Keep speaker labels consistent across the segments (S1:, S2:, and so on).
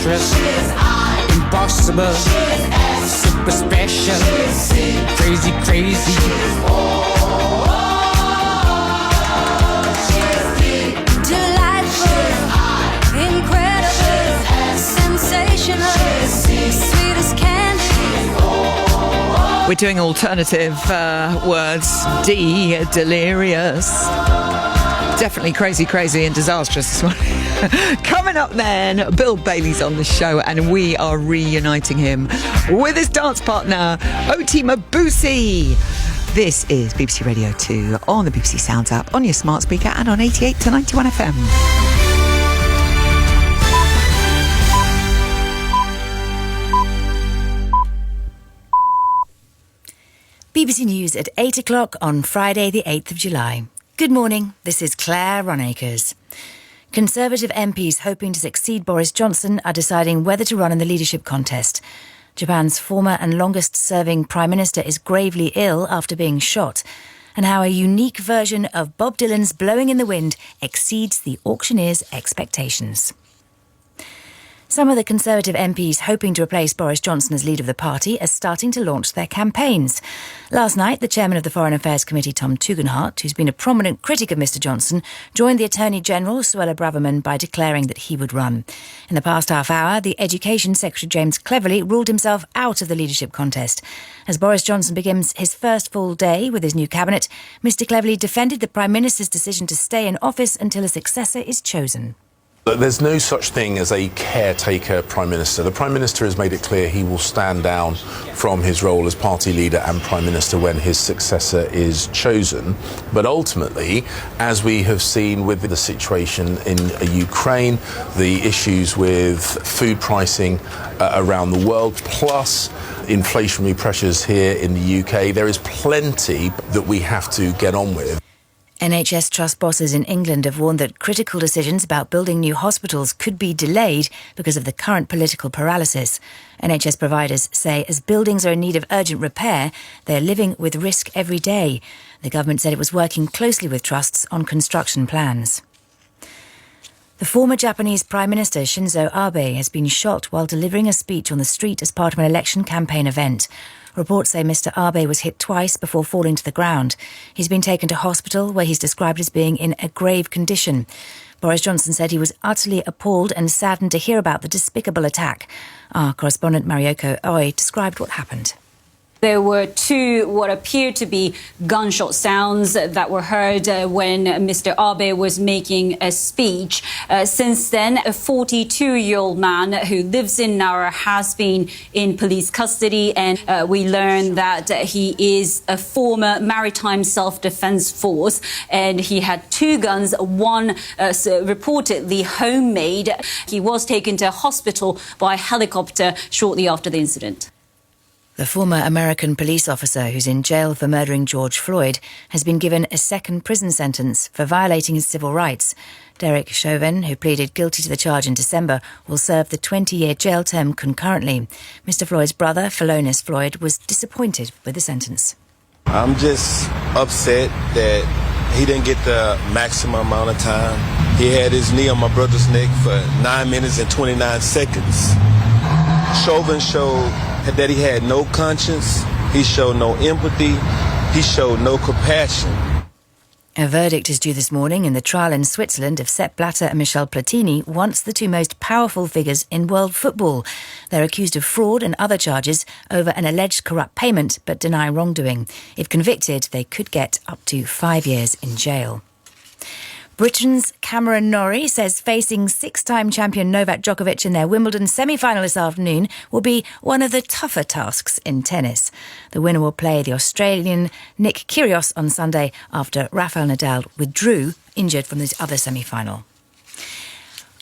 S1: disastrous, impossible, super special, crazy, crazy.
S2: Delightful, incredible, sensational, sweet as candy.
S3: We're doing alternative words. Delirious. Definitely crazy, crazy and disastrous this morning. Coming up then, Bill Bailey's on the show and we are reuniting him with his dance partner, Oti Mabuse. This is BBC Radio 2 on the BBC Sounds app, on your smart speaker and on 88 to 91 FM.
S4: BBC News at 8 o'clock on Friday the 8th of July. Good morning, this is Claire Ronacres. Conservative MPs hoping to succeed Boris Johnson are deciding whether to run in the leadership contest. Japan's former and longest-serving Prime Minister is gravely ill after being shot, and how a unique version of Bob Dylan's Blowing in the Wind exceeds the auctioneer's expectations. Some of the Conservative MPs hoping to replace Boris Johnson as leader of the party are starting to launch their campaigns. Last night, the chairman of the Foreign Affairs Committee, Tom Tugendhat, who's been a prominent critic of Mr Johnson, joined the Attorney-General, Suella Braverman, by declaring that he would run. In the past half hour, the Education Secretary, James Cleverly, ruled himself out of the leadership contest. As Boris Johnson begins his first full day with his new cabinet, Mr Cleverly defended the Prime Minister's decision to stay in office until a successor is chosen.
S5: There's no such thing as a caretaker Prime Minister. The Prime Minister has made it clear he will stand down from his role as party leader and Prime Minister when his successor is chosen. But ultimately, as we have seen with the situation in Ukraine, the issues with food pricing around the world, plus inflationary pressures here in the UK, there is plenty that we have to get on with.
S4: NHS trust bosses in England have warned that critical decisions about building new hospitals could be delayed because of the current political paralysis. NHS providers say as buildings are in need of urgent repair, they're living with risk every day. The government said it was working closely with trusts on construction plans. The former Japanese Prime Minister Shinzo Abe has been shot while delivering a speech on the street as part of an election campaign event. Reports say Mr Abe was hit twice before falling to the ground. He's been taken to hospital where he's described as being in a grave condition. Boris Johnson said he was utterly appalled and saddened to hear about the despicable attack. Our correspondent Marioko Oi described what happened.
S6: There were two what appeared to be gunshot sounds that were heard when Mr Abe was making a speech. Since then, a 42-year-old man who lives in Nara has been in police custody, and we learned that he is a former maritime self-defense force, and he had two guns, one reportedly homemade. He was taken to hospital by helicopter shortly after the incident.
S4: The former American police officer who's in jail for murdering George Floyd has been given a second prison sentence for violating his civil rights. Derek Chauvin, who pleaded guilty to the charge in December, will serve the 20-year jail term concurrently. Mr Floyd's brother, Philonise Floyd, was disappointed with the sentence.
S7: I'm just upset that he didn't get the maximum amount of time. He had his knee on my brother's neck for 9 minutes and 29 seconds. Chauvin showed that he had no conscience, he showed no empathy, he showed no compassion.
S4: A verdict is due this morning in the trial in Switzerland of Sepp Blatter and Michel Platini, once the two most powerful figures in world football. They're accused of fraud and other charges over an alleged corrupt payment, but deny wrongdoing. If convicted, they could get up to 5 years in jail. Britain's Cameron Norrie says facing six-time champion Novak Djokovic in their Wimbledon semi-final this afternoon will be one of the tougher tasks in tennis. The winner will play the Australian Nick Kyrgios on Sunday after Rafael Nadal withdrew injured from the other semi-final.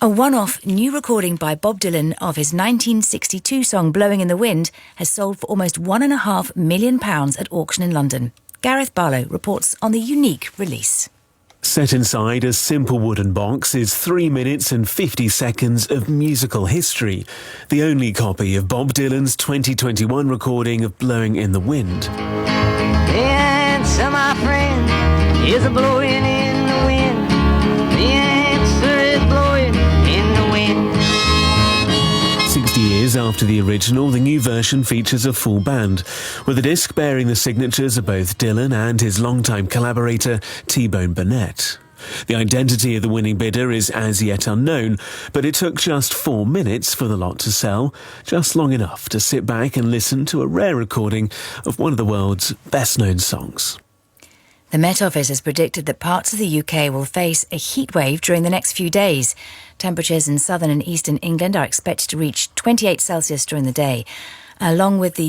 S4: A one-off new recording by Bob Dylan of his 1962 song Blowing in the Wind has sold for almost £1.5 million at auction in London. Gareth Barlow reports on the unique release.
S8: Set inside a simple wooden box is 3 minutes and 50 seconds of musical history. The only copy of Bob Dylan's 2021 recording of Blowing in the Wind.
S9: The answer, my friend, is a blowing in the wind. The answer is blowing in the wind.
S8: after the original, the new version features a full band, with a disc bearing the signatures of both Dylan and his longtime collaborator, T-Bone Burnett. The identity of the winning bidder is as yet unknown, but it took just 4 minutes for the lot to sell, just long enough to sit back and listen to a rare recording of one of the world's best-known songs.
S4: The Met Office has predicted that parts of the UK will face a heat wave during the next few days. Temperatures in southern and eastern England are expected to reach 28 Celsius during the day, along with the